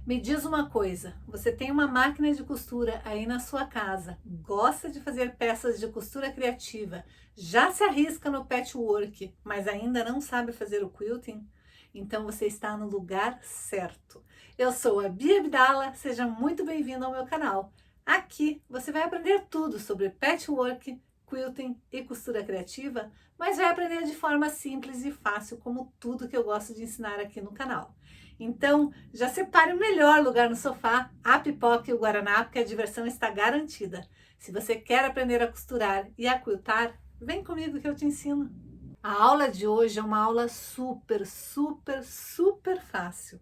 Me diz uma coisa, você tem uma máquina de costura aí na sua casa, gosta de fazer peças de costura criativa, já se arrisca no patchwork, mas ainda não sabe fazer o quilting? Então você está no lugar certo. Eu sou a Bia Abdala, seja muito bem-vindo ao meu canal. Aqui você vai aprender tudo sobre patchwork, quilting e costura criativa, mas vai aprender de forma simples e fácil, como tudo que eu gosto de ensinar aqui no canal. Então, já separe o melhor lugar no sofá, a pipoca e o guaraná, porque a diversão está garantida. Se você quer aprender a costurar e a quiltar, vem comigo que eu te ensino. A aula de hoje é uma aula super fácil.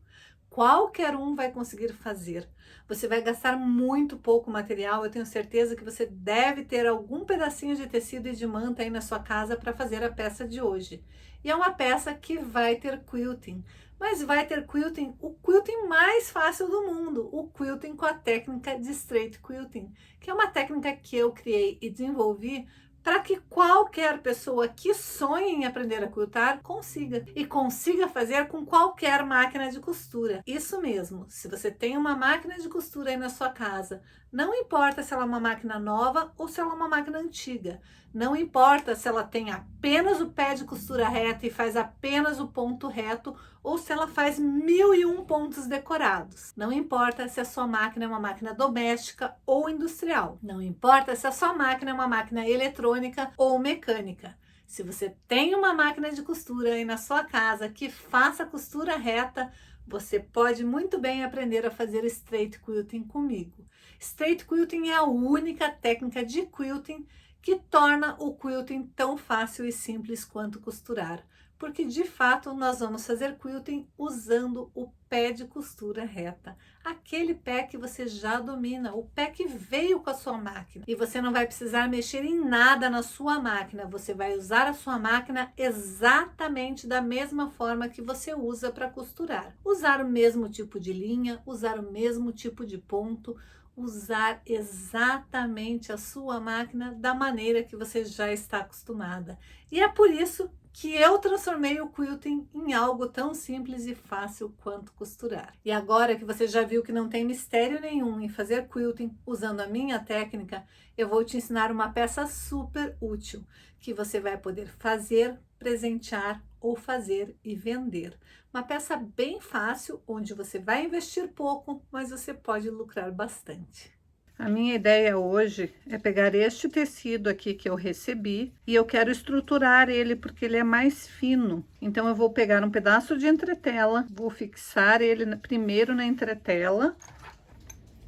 Qualquer um vai conseguir fazer. Você vai gastar muito pouco material. Eu tenho certeza que você deve ter algum pedacinho de tecido e de manta aí na sua casa para fazer a peça de hoje. E é uma peça que vai ter quilting, mas vai ter quilting, o quilting mais fácil do mundo, o quilting com a técnica de straight quilting, que é uma técnica que eu criei e desenvolvi para que qualquer pessoa que sonhe em aprender a quiltar consiga, e consiga fazer com qualquer máquina de costura. Isso mesmo, se você tem uma máquina de costura aí na sua casa, não importa se ela é uma máquina nova ou se ela é uma máquina antiga, não importa se ela tem apenas o pé de costura reta e faz apenas o ponto reto, ou se ela faz 1001 pontos decorados. Não importa se a sua máquina é uma máquina doméstica ou industrial. Não importa se a sua máquina é uma máquina eletrônica ou mecânica. Se você tem uma máquina de costura aí na sua casa que faça costura reta, você pode muito bem aprender a fazer straight quilting comigo. Straight quilting é a única técnica de quilting que torna o quilting tão fácil e simples quanto costurar, porque de fato nós vamos fazer quilting usando o pé de costura reta, aquele pé que você já domina, o pé que veio com a sua máquina. E você não vai precisar mexer em nada na sua máquina, você vai usar a sua máquina exatamente da mesma forma que você usa para costurar. Usar o mesmo tipo de linha, usar o mesmo tipo de ponto, usar exatamente a sua máquina da maneira que você já está acostumada. E é por isso que eu transformei o quilting em algo tão simples e fácil quanto costurar. E agora que você já viu que não tem mistério nenhum em fazer quilting usando a minha técnica, eu vou te ensinar uma peça super útil que você vai poder fazer, presentear ou fazer e vender. Uma peça bem fácil, onde você vai investir pouco, mas você pode lucrar bastante. A minha ideia hoje é pegar este tecido aqui que eu recebi e eu quero estruturar ele porque ele é mais fino. Então eu vou pegar um pedaço de entretela, vou fixar ele primeiro na entretela,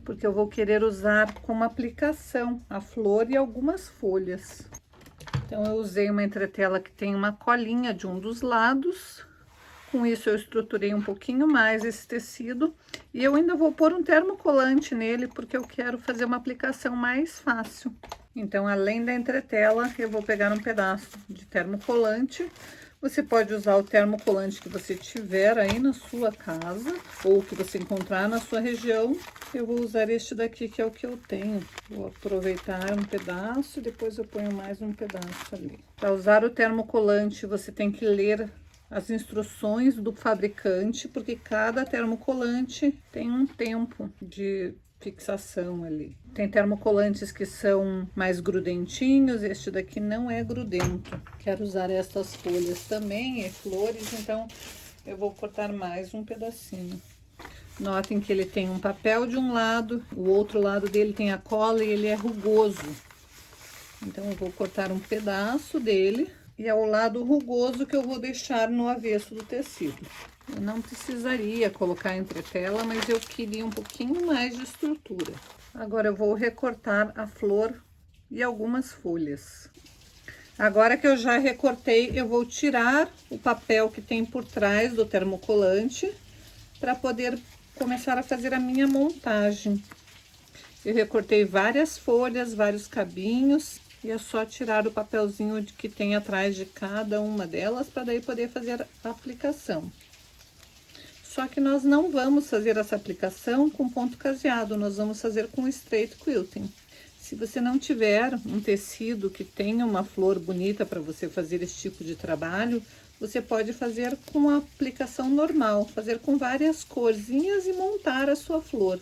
porque eu vou querer usar como aplicação a flor e algumas folhas. Então eu usei uma entretela que tem uma colinha de um dos lados. Com isso eu estruturei um pouquinho mais esse tecido e eu ainda vou pôr um termocolante nele porque eu quero fazer uma aplicação mais fácil. Então, além da entretela, eu vou pegar um pedaço de termocolante. Você pode usar o termocolante que você tiver aí na sua casa ou que você encontrar na sua região. Eu vou usar este daqui que é o que eu tenho. Vou aproveitar um pedaço e depois eu ponho mais um pedaço ali. Para usar o termocolante, você tem que ler as instruções do fabricante, porque cada termocolante tem um tempo de fixação ali. Tem termocolantes que são mais grudentinhos, este daqui não é grudento. Quero usar estas folhas também, e flores, então eu vou cortar mais um pedacinho. Notem que ele tem um papel de um lado, o outro lado dele tem a cola e ele é rugoso. Então eu vou cortar um pedaço dele. E é o lado rugoso que eu vou deixar no avesso do tecido. Eu não precisaria colocar entretela, mas eu queria um pouquinho mais de estrutura. Agora eu vou recortar a flor e algumas folhas. Agora que eu já recortei, eu vou tirar o papel que tem por trás do termocolante para poder começar a fazer a minha montagem. Eu recortei várias folhas, vários cabinhos. E é só tirar o papelzinho que tem atrás de cada uma delas, para daí poder fazer a aplicação. Só que nós não vamos fazer essa aplicação com ponto caseado, nós vamos fazer com straight quilting. Se você não tiver um tecido que tenha uma flor bonita para você fazer esse tipo de trabalho, você pode fazer com a aplicação normal, fazer com várias corzinhas e montar a sua flor.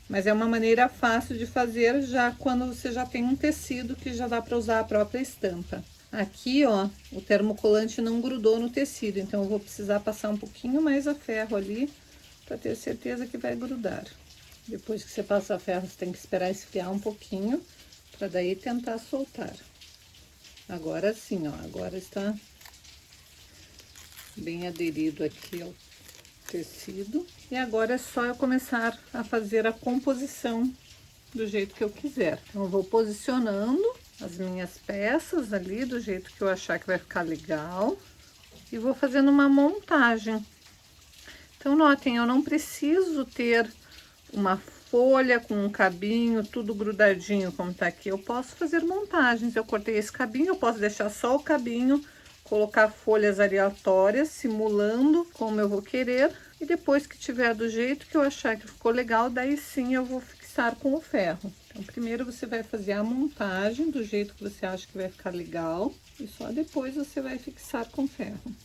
Mas é uma maneira fácil de fazer já quando você já tem um tecido que já dá para usar a própria estampa. Aqui, ó, o termocolante não grudou no tecido, então eu vou precisar passar um pouquinho mais a ferro ali para ter certeza que vai grudar. Depois que você passa a ferro, você tem que esperar esfriar um pouquinho para daí tentar soltar. Agora sim, ó, agora está bem aderido aqui ao tecido. E agora é só eu começar a fazer a composição do jeito que eu quiser. Então, eu vou posicionando as minhas peças ali do jeito que eu achar que vai ficar legal. E vou fazendo uma montagem. Então, notem, eu não preciso ter uma folha com um cabinho, tudo grudadinho como tá aqui. Eu posso fazer montagens. Eu cortei esse cabinho, eu posso deixar só o cabinho, colocar folhas aleatórias, simulando como eu vou querer. E depois que tiver do jeito que eu achar que ficou legal, daí sim eu vou fixar com o ferro. Então, primeiro você vai fazer a montagem do jeito que você acha que vai ficar legal. E só depois você vai fixar com ferro.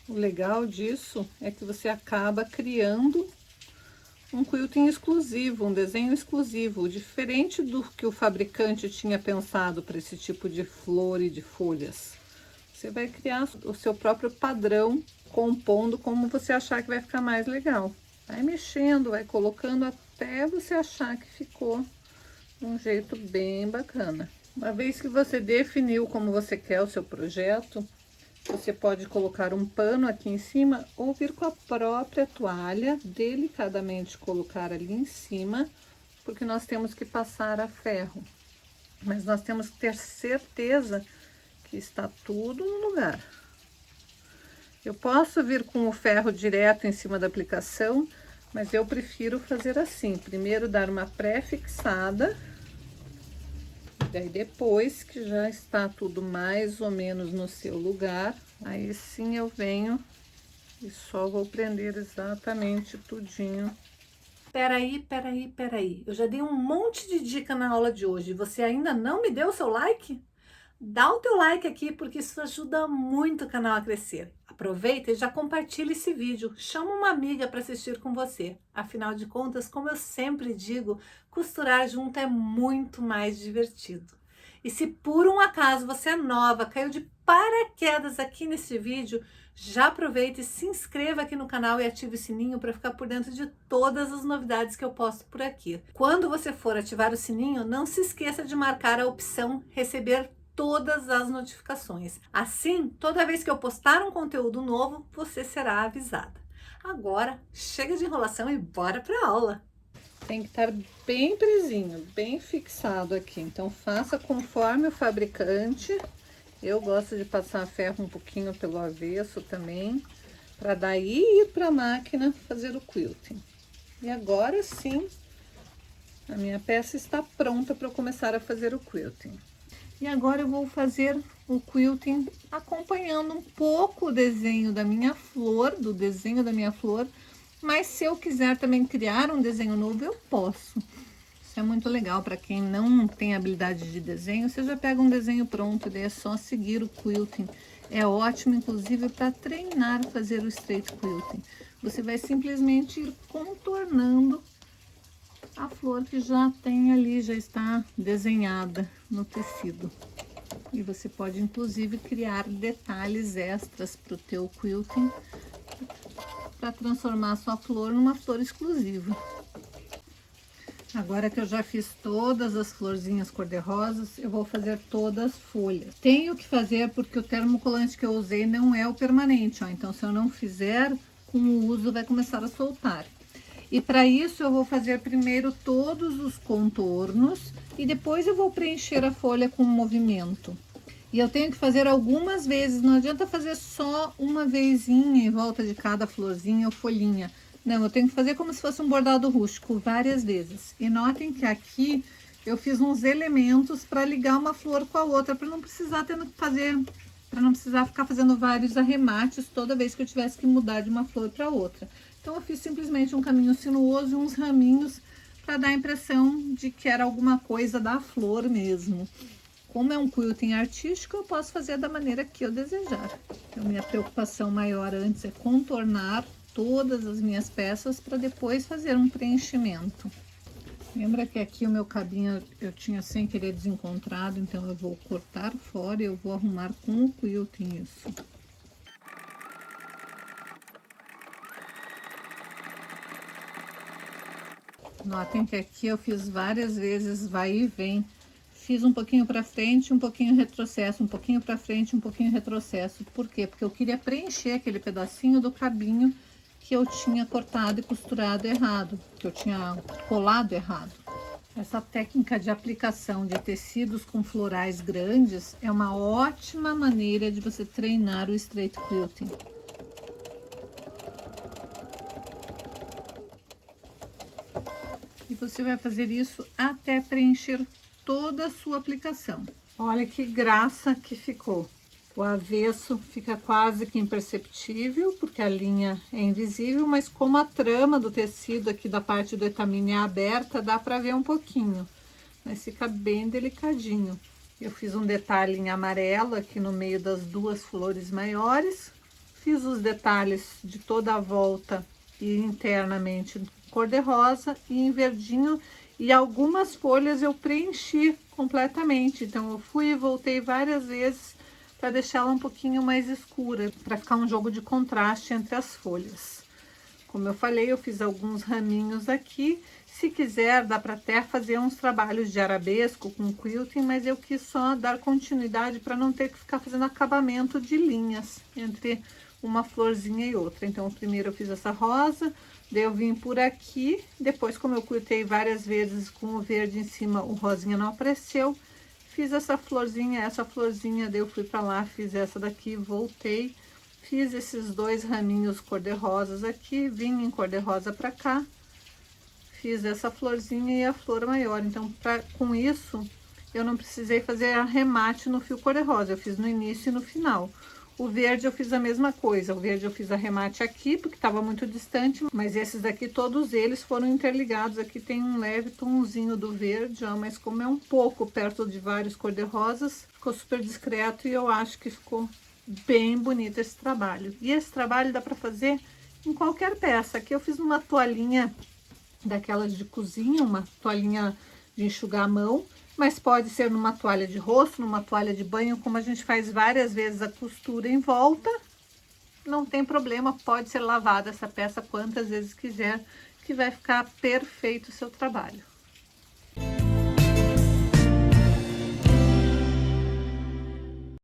O legal disso é que você acaba criando um quilting exclusivo, um desenho exclusivo, diferente do que o fabricante tinha pensado para esse tipo de flor e de folhas. Você vai criar o seu próprio padrão, compondo como você achar que vai ficar mais legal. Vai mexendo, vai colocando até você achar que ficou de um jeito bem bacana. Uma vez que você definiu como você quer o seu projeto, você pode colocar um pano aqui em cima ou vir com a própria toalha, delicadamente colocar ali em cima, porque nós temos que passar a ferro. Mas nós temos que ter certeza que está tudo no lugar. Eu posso vir com o ferro direto em cima da aplicação, mas eu prefiro fazer assim. Primeiro dar uma pré-fixada. Daí depois que já está tudo mais ou menos no seu lugar, aí sim eu venho e só vou prender exatamente tudinho. Peraí. Eu já dei um monte de dica na aula de hoje. Você ainda não me deu o seu like? Dá o teu like aqui, porque isso ajuda muito o canal a crescer. Aproveita e já compartilha esse vídeo. Chama uma amiga para assistir com você. Afinal de contas, como eu sempre digo, costurar junto é muito mais divertido. E se por um acaso você é nova, caiu de paraquedas aqui nesse vídeo, já aproveita e se inscreva aqui no canal e ative o sininho para ficar por dentro de todas as novidades que eu posto por aqui. Quando você for ativar o sininho, não se esqueça de marcar a opção receber todas as notificações. Assim, toda vez que eu postar um conteúdo novo, você será avisada. Agora, chega de enrolação e bora para a aula! Tem que estar bem presinho, bem fixado aqui. Então, faça conforme o fabricante. Eu gosto de passar ferro um pouquinho pelo avesso também, para daí ir para a máquina fazer o quilting. E agora sim, a minha peça está pronta para eu começar a fazer o quilting. E agora eu vou fazer o quilting acompanhando um pouco o desenho da minha flor, mas se eu quiser também criar um desenho novo, eu posso. Isso é muito legal para quem não tem habilidade de desenho, você já pega um desenho pronto, daí é só seguir o quilting. É ótimo, inclusive, para treinar fazer o straight quilting. Você vai simplesmente ir contornando a flor que já tem ali, já está desenhada no tecido. E você pode, inclusive, criar detalhes extras para o teu quilting, para transformar a sua flor numa flor exclusiva. Agora que eu já fiz todas as florzinhas cor-de-rosas, eu vou fazer todas as folhas. Tenho que fazer porque o termocolante que eu usei não é o permanente, ó. Então, se eu não fizer, com o uso vai começar a soltar. E para isso eu vou fazer primeiro todos os contornos e depois eu vou preencher a folha com movimento. E eu tenho que fazer algumas vezes, não adianta fazer só uma vezinha em volta de cada florzinha ou folhinha. Não, eu tenho que fazer como se fosse um bordado rústico, várias vezes. E notem que aqui eu fiz uns elementos para ligar uma flor com a outra, para não precisar ficar fazendo vários arremates toda vez que eu tivesse que mudar de uma flor para outra. Então, eu fiz simplesmente um caminho sinuoso e uns raminhos para dar a impressão de que era alguma coisa da flor mesmo. Como é um quilting artístico, eu posso fazer da maneira que eu desejar. Então, minha preocupação maior antes é contornar todas as minhas peças para depois fazer um preenchimento. Lembra que aqui o meu cabinho eu tinha sem querer desencontrado, então eu vou cortar fora e eu vou arrumar com o quilting isso. Notem que aqui eu fiz várias vezes vai e vem. Fiz um pouquinho para frente, um pouquinho retrocesso, um pouquinho para frente, um pouquinho retrocesso. Por quê? Porque eu queria preencher aquele pedacinho do cabinho que eu tinha cortado e costurado errado, que eu tinha colado errado. Essa técnica de aplicação de tecidos com florais grandes é uma ótima maneira de você treinar o straight quilting. E você vai fazer isso até preencher toda a sua aplicação. Olha que graça que ficou. O avesso fica quase que imperceptível, porque a linha é invisível, mas como a trama do tecido aqui da parte do etamine é aberta, dá para ver um pouquinho. Mas fica bem delicadinho. Eu fiz um detalhe em amarelo aqui no meio das duas flores maiores. Fiz os detalhes de toda a volta e internamente cor-de-rosa e em verdinho. E algumas folhas eu preenchi completamente. Então, eu fui e voltei várias vezes para deixá-la um pouquinho mais escura, para ficar um jogo de contraste entre as folhas. Como eu falei, eu fiz alguns raminhos aqui. Se quiser, dá para até fazer uns trabalhos de arabesco com quilting, mas eu quis só dar continuidade para não ter que ficar fazendo acabamento de linhas entre uma florzinha e outra. Então, primeiro eu fiz essa rosa, daí eu vim por aqui, depois como eu quiltei várias vezes com o verde em cima, o rosinha não apareceu. Fiz essa florzinha, daí eu fui para lá, fiz essa daqui, voltei, fiz esses dois raminhos cor-de-rosas aqui, vim em cor-de-rosa para cá, fiz essa florzinha e a flor maior. Então, com isso, eu não precisei fazer arremate no fio cor-de-rosa, eu fiz no início e no final. O verde eu fiz a mesma coisa, o verde eu fiz arremate aqui, porque estava muito distante, mas esses daqui, todos eles foram interligados. Aqui tem um leve tonzinho do verde, ó, mas como é um pouco perto de vários cor-de-rosas, ficou super discreto e eu acho que ficou bem bonito esse trabalho. E esse trabalho dá para fazer em qualquer peça. Aqui eu fiz uma toalhinha daquelas de cozinha, uma toalhinha de enxugar a mão, mas pode ser numa toalha de rosto, numa toalha de banho, como a gente faz várias vezes a costura em volta, não tem problema, pode ser lavada essa peça quantas vezes quiser, que vai ficar perfeito o seu trabalho.